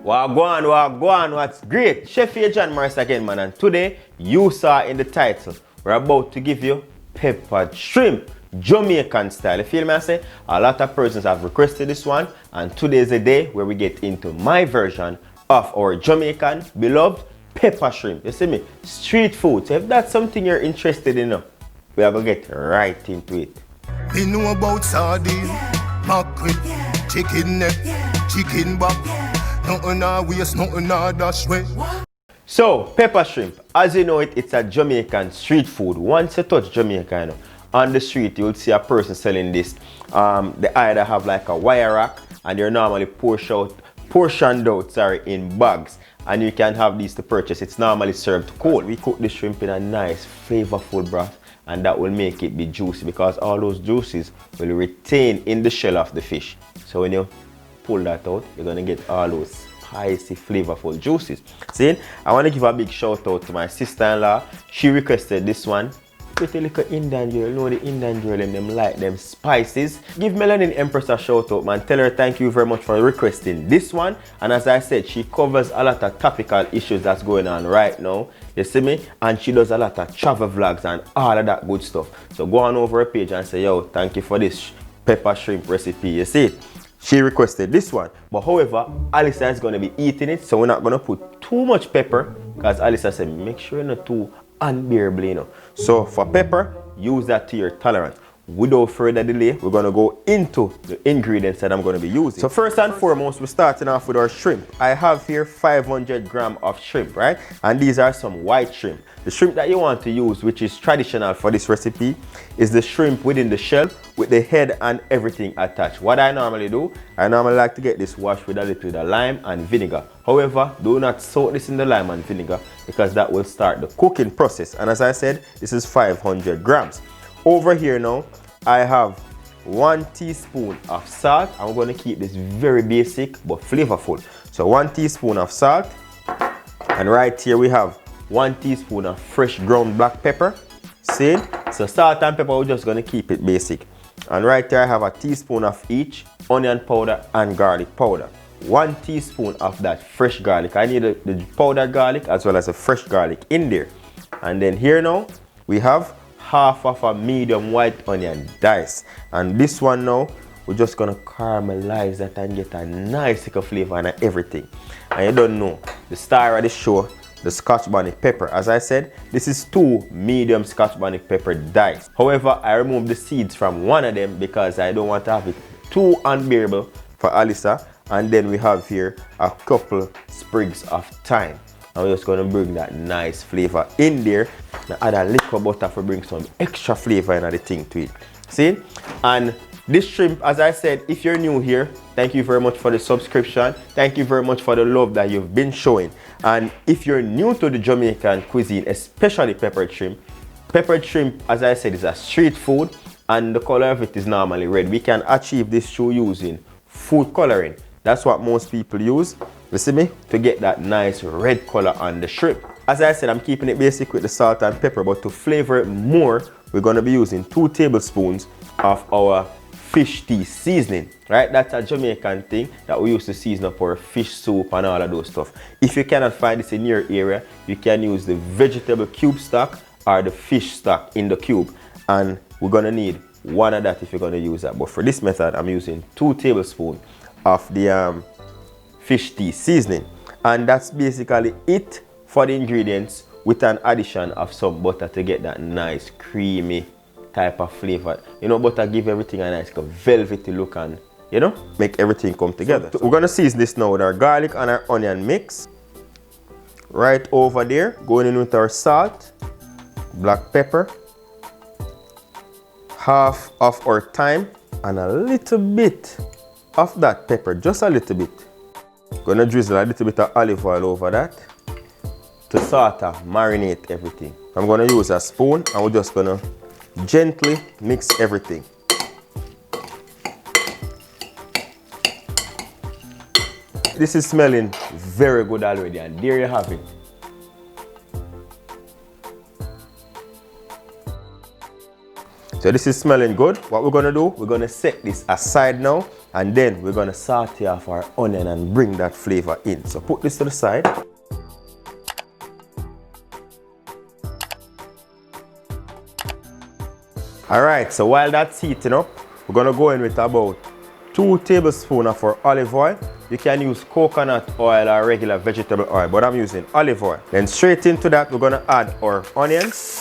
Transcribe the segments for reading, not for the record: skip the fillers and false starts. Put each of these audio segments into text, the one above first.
Wagwan, what's great? Chef here, John Morris again, man, and today, you saw in the title, we're about to give you peppered shrimp, Jamaican style. You feel me? I say? A lot of persons have requested this one, and today is the day where we get into my version of our Jamaican beloved pepper shrimp. You see me? Street food. So if that's something you're interested in, we are going to get right into it. We know about sardine, mackerel, chicken neck, chicken back. Nothing I waste, nothing I dash way. So, pepper shrimp, as you know it's a Jamaican street food. Once you touch Jamaica, on the street you'll see a person selling this. They either have like a wire rack and they're normally portioned out in bags. And you can have these to purchase. It's normally served cold. We cook the shrimp in a nice flavorful broth, and that will make it be juicy because all those juices will retain in the shell of the fish. So when you pull that out, you're gonna get all those spicy, flavorful juices. See, I want to give a big shout out to my sister-in-law. She requested this one. Pretty little Indian girl, you know the Indian girl and them like them spices. Give Melanin Empress a shout out, man. Tell her thank you very much for requesting this one. And as I said, she covers a lot of topical issues that's going on right now. You see me? And she does a lot of travel vlogs and all of that good stuff. So go on over her page and say, yo, thank you for this pepper shrimp recipe. You see? She requested this one. But however, Alyssa is going to be eating it, so we're not going to put too much pepper because Alyssa said, make sure you're not too unbearable, you know. So for pepper, use that to your tolerance. Without further delay, we're going to go into the ingredients that I'm going to be using. So first and foremost, we're starting off with our shrimp. I have here 500 grams of shrimp, right? And these are some white shrimp. The shrimp that you want to use, which is traditional for this recipe, is the shrimp within the shell with the head and everything attached. What I normally do, I normally like to get this washed with a little bit of lime and vinegar. However, do not soak this in the lime and vinegar because that will start the cooking process. And as I said, this is 500 grams. Over here now, I have 1 teaspoon of salt. I'm going to keep this very basic but flavorful. So 1 teaspoon of salt. And right here we have 1 teaspoon of fresh ground black pepper. See? So salt and pepper, we're just going to keep it basic. And right there I have a teaspoon of each onion powder and garlic powder. 1 teaspoon of that fresh garlic. I need the powdered garlic as well as the fresh garlic in there. And then here now we have half of a medium white onion dice. And this one now, we're just gonna caramelize that and get a nice little flavor and everything. And you don't know, the star of the show, the Scotch bonnet pepper. As I said, this is 2 medium Scotch bonnet pepper dice. However, I removed the seeds from one of them because I don't want to have it too unbearable for Alyssa. And then we have here a couple sprigs of thyme. I'm just going to bring that nice flavor in there. Now add a little butter to bring some extra flavor in the thing to it. See? And this shrimp, as I said, if you're new here, thank you very much for the subscription. Thank you very much for the love that you've been showing. And if you're new to the Jamaican cuisine, especially peppered shrimp, as I said, is a street food and the color of it is normally red. We can achieve this through using food coloring. That's what most people use, you see me, to get that nice red color on the shrimp. As I said, I'm keeping it basic with the salt and pepper, but to flavor it more, we're going to be using 2 tablespoons of our fish tea seasoning, right? That's a Jamaican thing that we use to season up our fish soup and all of those stuff. If you cannot find this in your area, you can use the vegetable cube stock or the fish stock in the cube. And we're going to need 1 of that if you're going to use that. But for this method, I'm using 2 tablespoons of the fish tea seasoning, and that's basically it for the ingredients, with an addition of some butter to get that nice creamy type of flavor. You know, butter give everything a nice velvety look and, you know, make everything come together. So we're gonna season this now with our garlic and our onion mix. Right over there, going in with our salt, black pepper, half of our thyme, and a little bit of that pepper, just a little bit. Gonna drizzle a little bit of olive oil over that to sort of marinate everything. I'm gonna use a spoon and we're just gonna gently mix everything. This is smelling very good already, and there you have it. So this is smelling good. What we're gonna do, we're gonna set this aside now, and then we're gonna saute off our onion and bring that flavor in. So put this to the side. Alright, so while that's heating up, we're gonna go in with about 2 tablespoons of our olive oil. You can use coconut oil or regular vegetable oil, but I'm using olive oil. Then straight into that, we're gonna add our onions.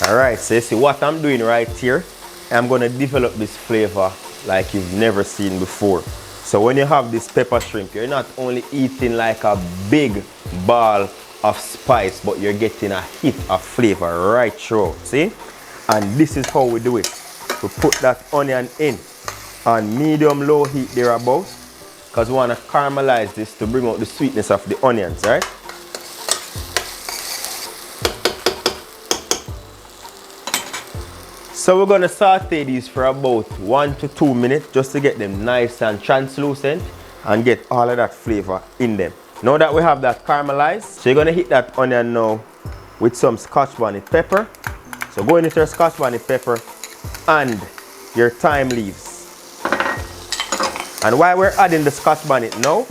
Alright, so you see what I'm doing right here, I'm gonna develop this flavor like you've never seen before. So when you have this pepper shrimp, you're not only eating like a big ball of spice, but you're getting a hit of flavor right through, see? And this is how we do it. We put that onion in on medium-low heat thereabouts, because we want to caramelize this to bring out the sweetness of the onions, right? So we're going to saute these for about 1 to 2 minutes just to get them nice and translucent and get all of that flavor in them. Now that we have that caramelized, so you're going to hit that onion now with some Scotch bonnet pepper. So go in with your Scotch bonnet pepper and your thyme leaves. And why we're adding the Scotch bonnet now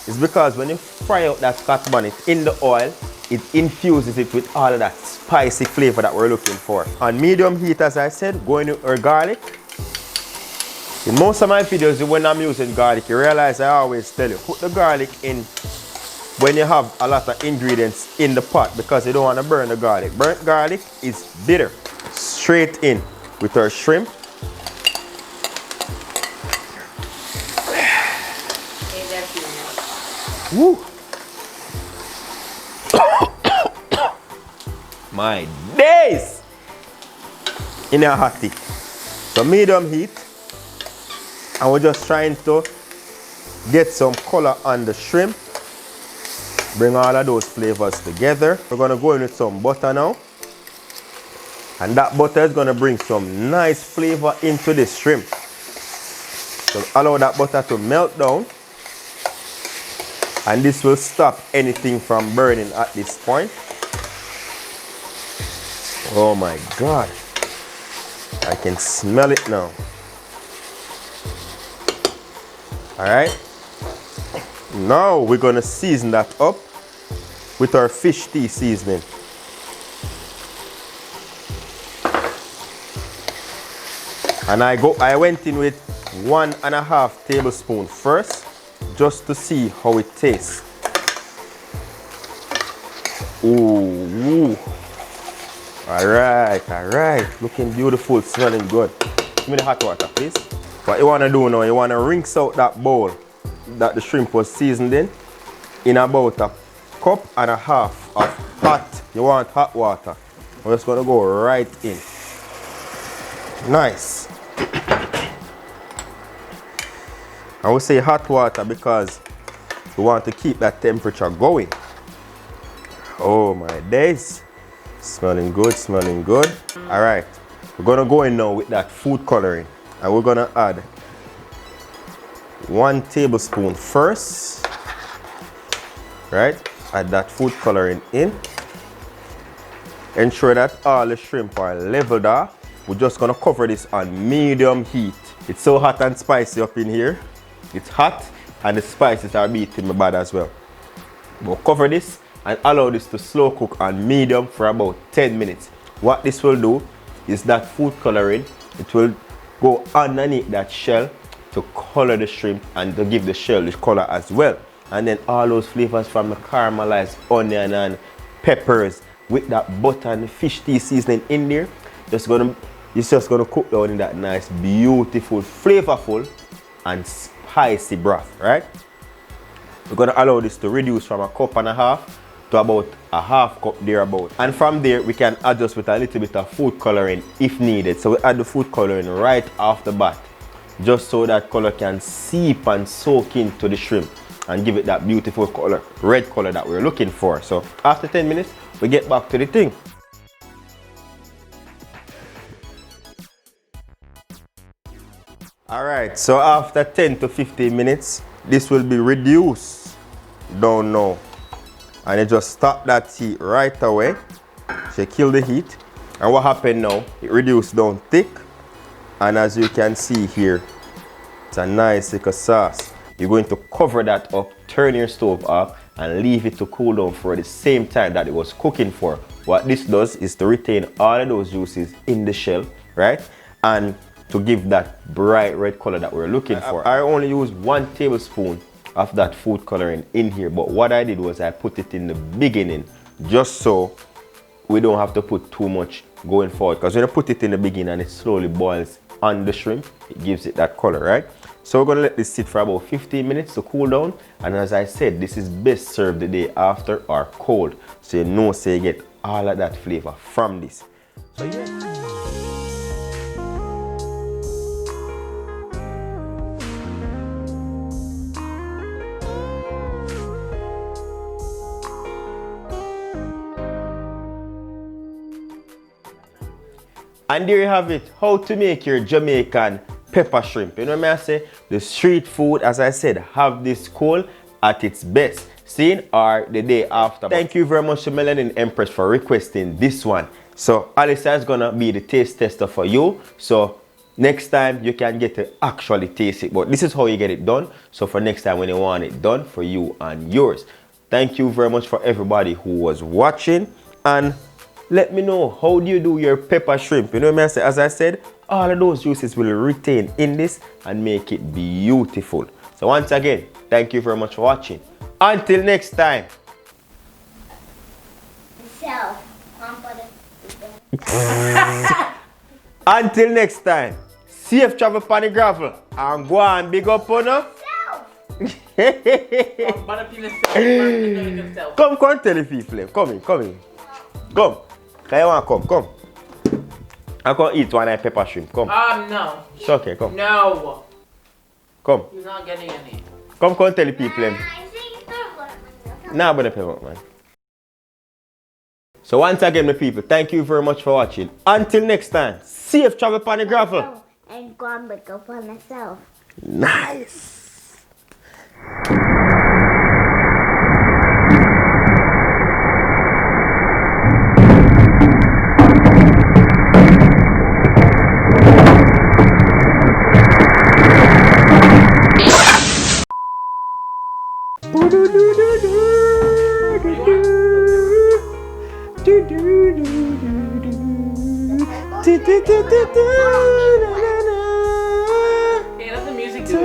is because when you fry out that Scotch bonnet in the oil, it infuses it with all of that spicy flavor that we're looking for. On medium heat, as I said, go in with our garlic. In most of my videos, when I'm using garlic, you realize I always tell you, put the garlic in when you have a lot of ingredients in the pot because you don't want to burn the garlic. Burnt garlic is bitter. Straight in with our shrimp. Woo! My days! In a hottie. So medium heat. And we're just trying to get some color on the shrimp. Bring all of those flavors together. We're gonna go in with some butter now. And that butter is gonna bring some nice flavor into this shrimp. So allow that butter to melt down. And this will stop anything from burning at this point. Oh my God. I can smell it now. Alright. Now we're going to season that up with our fish tea seasoning. And I went in with 1.5 tablespoons first, just to see how it tastes. Ooh. Alright. Looking beautiful, smelling good. Give me the hot water, please. What you want to do now, you want to rinse out that bowl that the shrimp was seasoned in about 1.5 cups of hot. You want hot water. We're just going to go right in. Nice. I will say hot water because we want to keep that temperature going. Oh my days. Smelling good, smelling good. Alright, we're gonna go in now with that food coloring. And we're gonna add 1 tablespoon first. Right? Add that food coloring in. Ensure that all the shrimp are leveled off. We're just gonna cover this on medium heat. It's so hot and spicy up in here. It's hot and the spices are beating my body as well. We'll cover this and allow this to slow cook on medium for about 10 minutes. What this will do is that food coloring, it will go underneath that shell to color the shrimp and to give the shell the color as well. And then all those flavors from the caramelized onion and peppers with that butter and the fish tea seasoning in there, it's just gonna cook down in that nice, beautiful, flavorful and spicy broth, right? We're gonna allow this to reduce from 1.5 cups to about 1/2 cup thereabout. And from there, we can adjust with a little bit of food coloring if needed. So we add the food coloring right off the bat, just so that color can seep and soak into the shrimp and give it that beautiful color, red color that we're looking for. So after 10 minutes, we get back to the thing. Alright, so after 10 to 15 minutes, this will be reduced down now. And you just stop that heat right away. So you kill the heat. And what happened now, it reduced down thick. And as you can see here, it's a nice little sauce. You're going to cover that up, turn your stove off, and leave it to cool down for the same time that it was cooking for. What this does is to retain all of those juices in the shell, right? And to give that bright red color that we're looking for. I only use 1 tablespoon of that food coloring in here, but what I did was I put it in the beginning just so we don't have to put too much going forward, because when you put it in the beginning and it slowly boils on the shrimp, it gives it that color, right? So we're going to let this sit for about 15 minutes to cool down, and as I said, this is best served the day after or cold, so you know, so you get all of that flavor from this. So yeah. And there you have it, how to make your Jamaican pepper shrimp. You know what I say? The street food, as I said, have this cold at its best. Seen or the day after. Thank you very much to Melanin Empress for requesting this one. So Alyssa is gonna be the taste tester for you. So next time you can get to actually taste it. But this is how you get it done. So for next time when you want it done for you and yours. Thank you very much for everybody who was watching. And let me know, how do you do your pepper shrimp? You know what I say? As I said, all of those juices will retain in this and make it beautiful. So once again, thank you very much for watching. Until next time. Until next time. Safe travel pan the gravel. And go and big up on her. Come tell the people. Come in. Come. Can you want to come? I'm going to eat one pepper shrimp. Come. No. It's okay, come. No. Come. You're not getting any. Come tell the people. Nah, but the pepper, man. So once again, my people, thank you very much for watching. Until next time, safe travel upon the gravel. And go and make up on myself. Nice. Hey, let the music do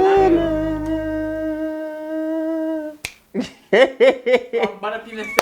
it.